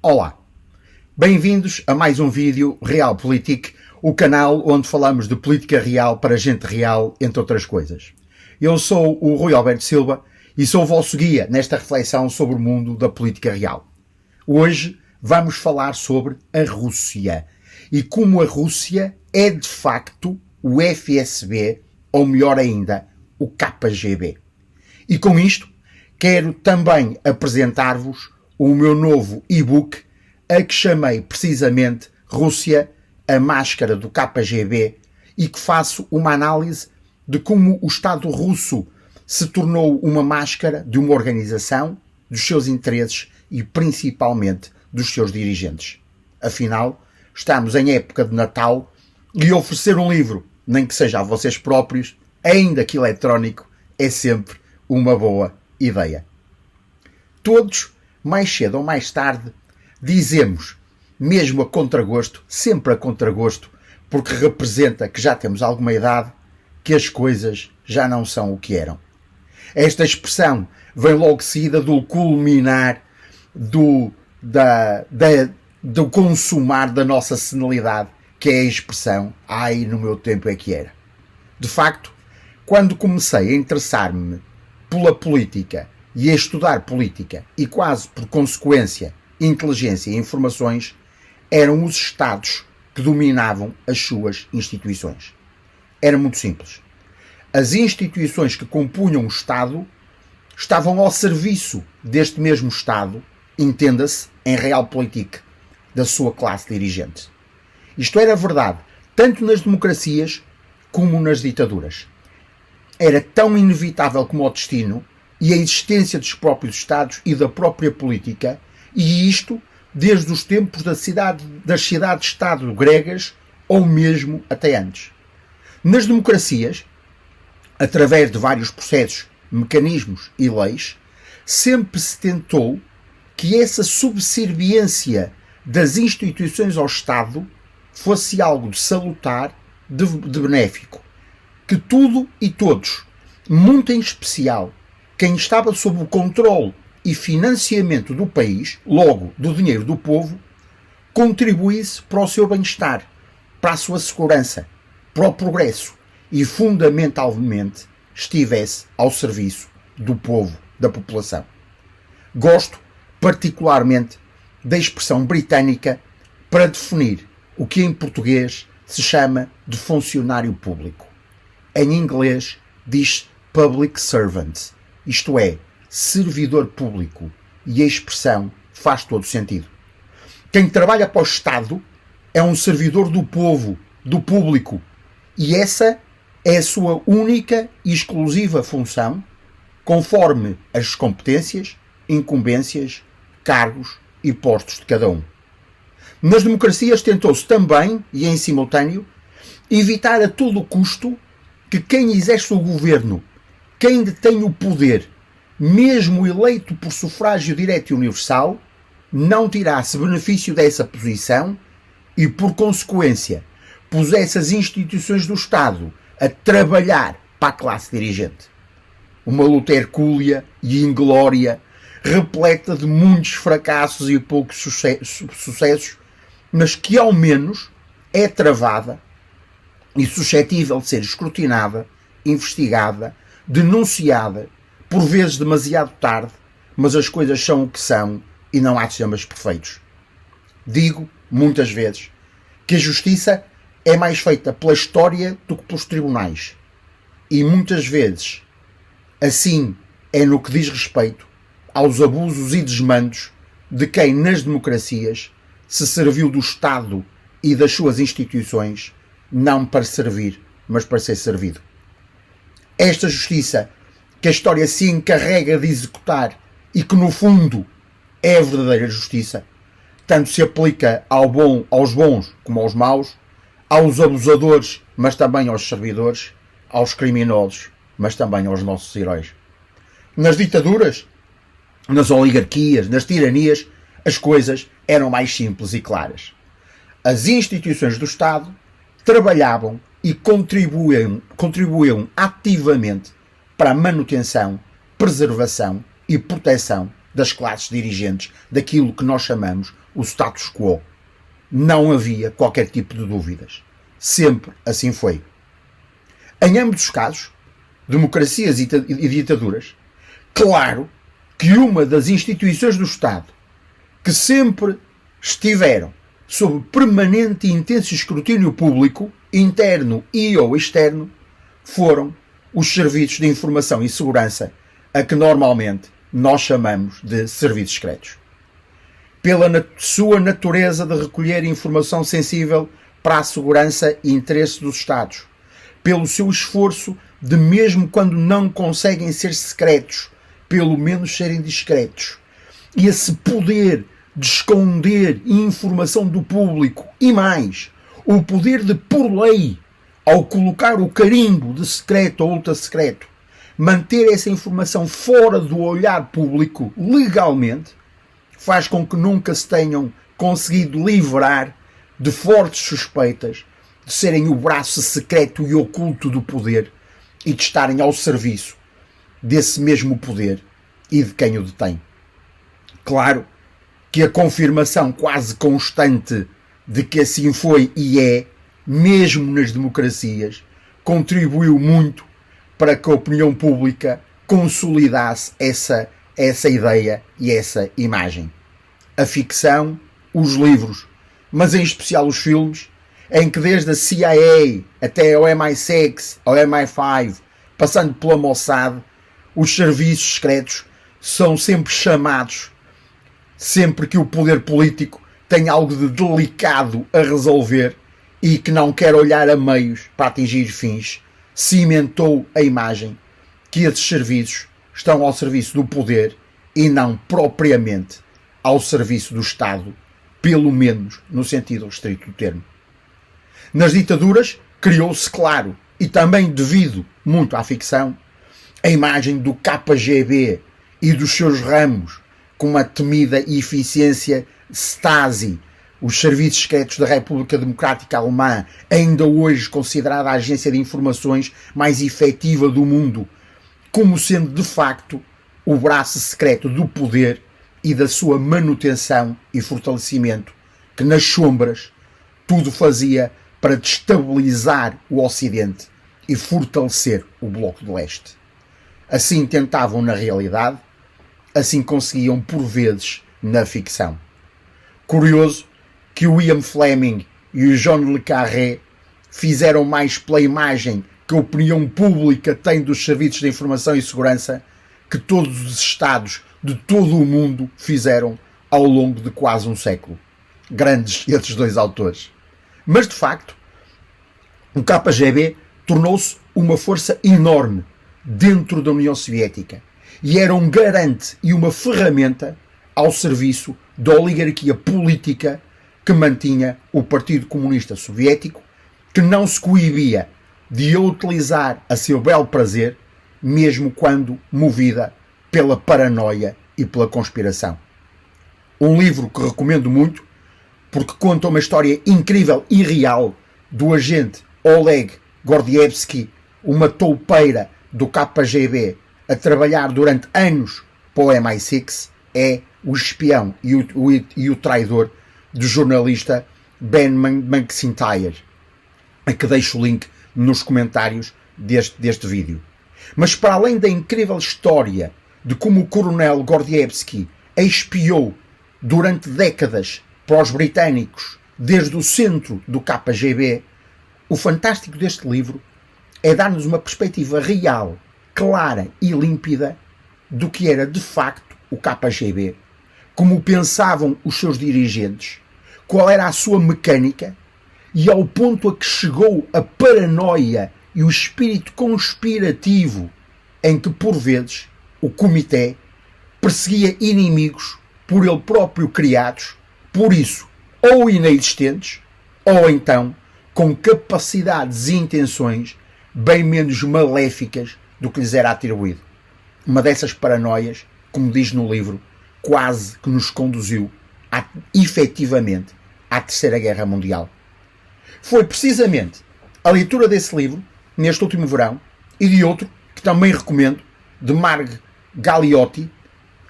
Olá, bem-vindos a mais um vídeo Realpolitik, o canal onde falamos de política real para gente real, entre outras coisas. Eu sou o Rui Alberto Silva e sou o vosso guia nesta reflexão sobre o mundo da política real. Hoje vamos falar sobre a Rússia e como a Rússia é de facto o FSB, ou melhor ainda, o KGB. E com isto quero também apresentar-vos o meu novo e-book, a que chamei precisamente Rússia, a máscara do KGB, e que faço uma análise de como o Estado russo se tornou uma máscara de uma organização, dos seus interesses e principalmente dos seus dirigentes. Afinal, estamos em época de Natal e oferecer um livro, nem que seja a vocês próprios, ainda que eletrónico, é sempre uma boa ideia. Todos, mais cedo ou mais tarde, dizemos, mesmo a contragosto, sempre a contragosto, porque representa que já temos alguma idade, que as coisas já não são o que eram. Esta expressão vem logo seguida do culminar do consumar da nossa senilidade, que é a expressão "ai, no meu tempo é que era". De facto, quando comecei a interessar-me pela política e a estudar política e quase por consequência inteligência e informações, eram os Estados que dominavam as suas instituições. Era muito simples. As instituições que compunham o Estado estavam ao serviço deste mesmo Estado, entenda-se, em realpolitik, da sua classe dirigente. Isto era verdade tanto nas democracias como nas ditaduras. Era tão inevitável como o destino e a existência dos próprios Estados e da própria política, e isto desde os tempos das cidades-Estado gregas ou mesmo até antes. Nas democracias, através de vários processos, mecanismos e leis, sempre se tentou que essa subserviência das instituições ao Estado fosse algo de salutar, de benéfico, que tudo e todos, muito em especial quem estava sob o controle e financiamento do país, logo do dinheiro do povo, contribuísse para o seu bem-estar, para a sua segurança, para o progresso e, fundamentalmente, estivesse ao serviço do povo, da população. Gosto, particularmente, da expressão britânica para definir o que em português se chama de funcionário público. Em inglês diz public servant, isto é, servidor público, e a expressão faz todo sentido. Quem trabalha para o Estado é um servidor do povo, do público, e essa é a sua única e exclusiva função, conforme as competências, incumbências, cargos e postos de cada um. Nas democracias tentou-se também, e em simultâneo, evitar a todo custo que quem exerce o governo, quem detém o poder, mesmo eleito por sufrágio direto e universal, não tirasse benefício dessa posição e, por consequência, pusesse as instituições do Estado a trabalhar para a classe dirigente. Uma luta hercúlea e inglória, repleta de muitos fracassos e poucos sucessos, mas que ao menos é travada e suscetível de ser escrutinada, investigada, denunciada, por vezes demasiado tarde, mas as coisas são o que são e não há sistemas perfeitos. Digo, muitas vezes, que a justiça é mais feita pela história do que pelos tribunais. E muitas vezes, assim é no que diz respeito aos abusos e desmandos de quem nas democracias se serviu do Estado e das suas instituições, não para servir, mas para ser servido. Esta justiça que a história se encarrega de executar e que no fundo é a verdadeira justiça, tanto se aplica aos bons como aos maus, aos abusadores, mas também aos servidores, aos criminosos, mas também aos nossos heróis. Nas ditaduras, nas oligarquias, nas tiranias, as coisas eram mais simples e claras. As instituições do Estado trabalhavam e contribuíam ativamente para a manutenção, preservação e proteção das classes dirigentes daquilo que nós chamamos o status quo. Não havia qualquer tipo de dúvidas. Sempre assim foi. Em ambos os casos, democracias e ditaduras, claro que uma das instituições do Estado que sempre estiveram sob permanente e intenso escrutínio público, interno e ou externo, foram os serviços de informação e segurança, a que normalmente nós chamamos de serviços secretos. Pela sua natureza de recolher informação sensível para a segurança e interesse dos Estados, pelo seu esforço de, mesmo quando não conseguem ser secretos, pelo menos serem discretos, e esse poder de esconder informação do público e mais, o poder de, por lei, ao colocar o carimbo de secreto ou ultra secreto, manter essa informação fora do olhar público legalmente, faz com que nunca se tenham conseguido livrar de fortes suspeitas de serem o braço secreto e oculto do poder e de estarem ao serviço desse mesmo poder e de quem o detém. Claro que a confirmação quase constante de que assim foi e é, mesmo nas democracias, contribuiu muito para que a opinião pública consolidasse essa ideia e essa imagem. A ficção, os livros, mas em especial os filmes, em que desde a CIA até ao MI6, ao MI5, passando pela Mossad, os serviços secretos são sempre chamados, sempre que o poder político tem algo de delicado a resolver e que não quer olhar a meios para atingir fins, cimentou a imagem que esses serviços estão ao serviço do poder e não propriamente ao serviço do Estado, pelo menos no sentido restrito do termo. Nas ditaduras, criou-se, claro, e também devido muito à ficção, a imagem do KGB e dos seus ramos, com uma temida eficiência Stasi, os serviços secretos da República Democrática Alemã, ainda hoje considerada a agência de informações mais efetiva do mundo, como sendo de facto o braço secreto do poder e da sua manutenção e fortalecimento, que nas sombras tudo fazia para destabilizar o Ocidente e fortalecer o Bloco de Leste. Assim tentavam na realidade, assim conseguiam por vezes na ficção. Curioso que o William Fleming e o John le Carré fizeram mais pela imagem que a opinião pública tem dos serviços de informação e segurança que todos os Estados de todo o mundo fizeram ao longo de quase um século. Grandes esses dois autores. Mas, de facto, o KGB tornou-se uma força enorme dentro da União Soviética e era um garante e uma ferramenta ao serviço da oligarquia política que mantinha o Partido Comunista Soviético, que não se coibia de a utilizar a seu bel prazer, mesmo quando movida pela paranoia e pela conspiração. Um livro que recomendo muito, porque conta uma história incrível e real do agente Oleg Gordievsky, uma toupeira do KGB, a trabalhar durante anos para o MI6, é o espião e o traidor do jornalista Ben McIntyre, a que deixo o link nos comentários deste vídeo. Mas para além da incrível história de como o coronel Gordievsky espiou durante décadas para os britânicos desde o centro do KGB, o fantástico deste livro é dar-nos uma perspectiva real, clara e límpida do que era de facto o KGB, como pensavam os seus dirigentes, qual era a sua mecânica e ao ponto a que chegou a paranoia e o espírito conspirativo em que, por vezes, o comitê perseguia inimigos por ele próprio criados, por isso, ou inexistentes, ou então com capacidades e intenções bem menos maléficas do que lhes era atribuído. Uma dessas paranoias como diz no livro, quase que nos conduziu efetivamente à Terceira Guerra Mundial. Foi precisamente a leitura desse livro, neste último verão, e de outro, que também recomendo, de Marg Galeotti,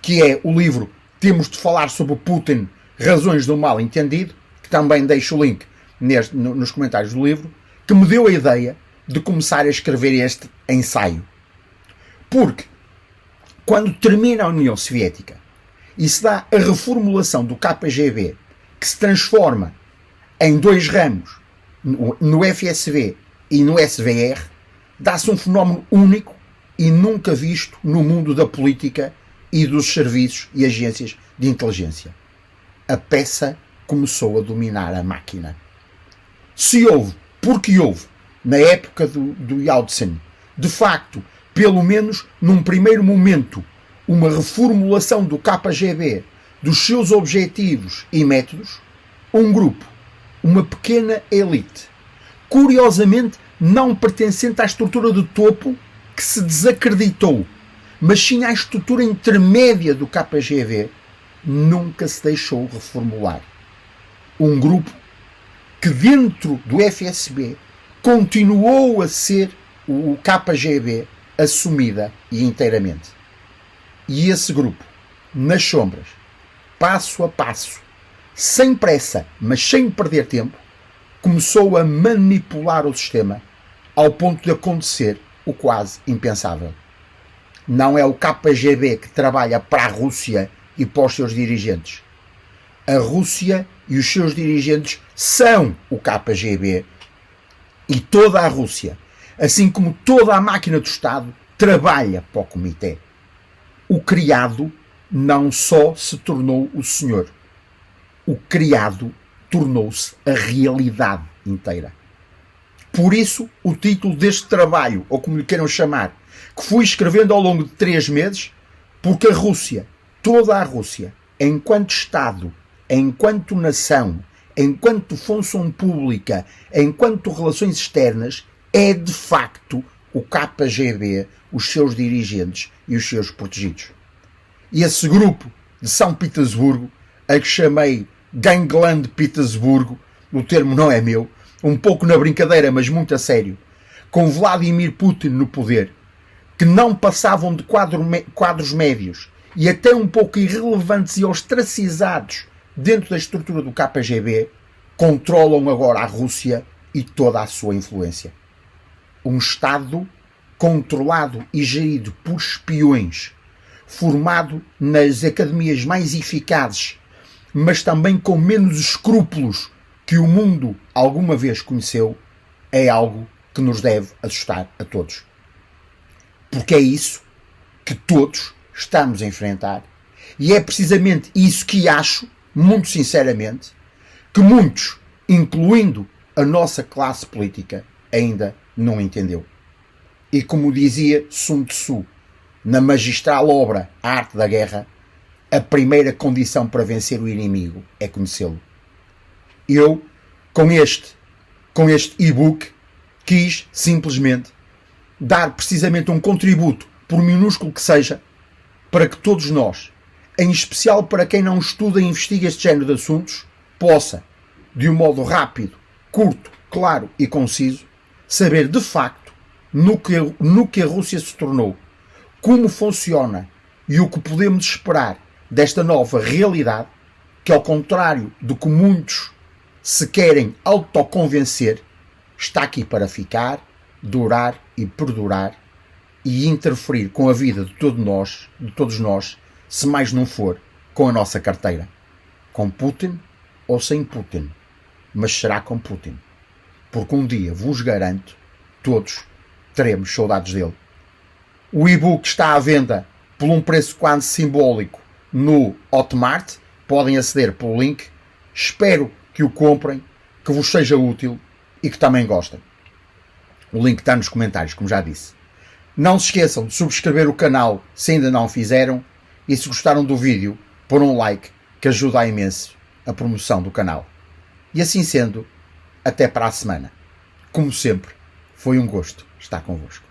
que é o livro Temos de Falar sobre Putin, Razões do Mal Entendido, que também deixo o link nos comentários do livro, que me deu a ideia de começar a escrever este ensaio. Porque, quando termina a União Soviética e se dá a reformulação do KGB, que se transforma em dois ramos, no FSB e no SVR, dá-se um fenómeno único e nunca visto no mundo da política e dos serviços e agências de inteligência. A peça começou a dominar a máquina. Se houve, porque houve, na época do Yeltsin, de facto, pelo menos num primeiro momento, uma reformulação do KGB, dos seus objetivos e métodos, um grupo, uma pequena elite, curiosamente não pertencente à estrutura de topo que se desacreditou, mas sim à estrutura intermédia do KGB, nunca se deixou reformular. Um grupo que dentro do FSB continuou a ser o KGB assumida e inteiramente. E esse grupo, nas sombras, passo a passo, sem pressa, mas sem perder tempo, começou a manipular o sistema ao ponto de acontecer o quase impensável. Não é o KGB que trabalha para a Rússia e para os seus dirigentes. A Rússia e os seus dirigentes são o KGB e toda a Rússia, assim como toda a máquina do Estado, trabalha para o comitê. O criado não só se tornou o senhor, o criado tornou-se a realidade inteira. Por isso, o título deste trabalho, ou como lhe queiram chamar, que fui escrevendo ao longo de 3 meses, porque a Rússia, toda a Rússia, enquanto Estado, enquanto nação, enquanto função pública, enquanto relações externas, é de facto o KGB, os seus dirigentes e os seus protegidos. E esse grupo de São Petersburgo, a que chamei Gangland Petersburgo, o termo não é meu, um pouco na brincadeira, mas muito a sério, com Vladimir Putin no poder, que não passavam de quadros médios e até um pouco irrelevantes e ostracizados dentro da estrutura do KGB, controlam agora a Rússia e toda a sua influência. Um Estado controlado e gerido por espiões, formado nas academias mais eficazes, mas também com menos escrúpulos que o mundo alguma vez conheceu, é algo que nos deve assustar a todos. Porque é isso que todos estamos a enfrentar. E é precisamente isso que acho, muito sinceramente, que muitos, incluindo a nossa classe política, ainda não entendeu. E como dizia Sun Tzu, na magistral obra A Arte da Guerra, a primeira condição para vencer o inimigo é conhecê-lo. Eu, com este e-book, quis simplesmente dar precisamente um contributo, por minúsculo que seja, para que todos nós, em especial para quem não estuda e investiga este género de assuntos, possa, de um modo rápido, curto, claro e conciso, saber de facto no que a Rússia se tornou, como funciona e o que podemos esperar desta nova realidade, que ao contrário do que muitos se querem autoconvencer, está aqui para ficar, durar e perdurar e interferir com a vida de todos nós, se mais não for com a nossa carteira. Com Putin ou sem Putin, mas será com Putin. Porque um dia, vos garanto, todos teremos saudades dele. O e-book está à venda por um preço quase simbólico no Hotmart. Podem aceder pelo link. Espero que o comprem, que vos seja útil e que também gostem. O link está nos comentários, como já disse. Não se esqueçam de subscrever o canal se ainda não o fizeram e se gostaram do vídeo, pôr um like que ajuda imenso a promoção do canal. E assim sendo, até para a semana. Como sempre, foi um gosto estar convosco.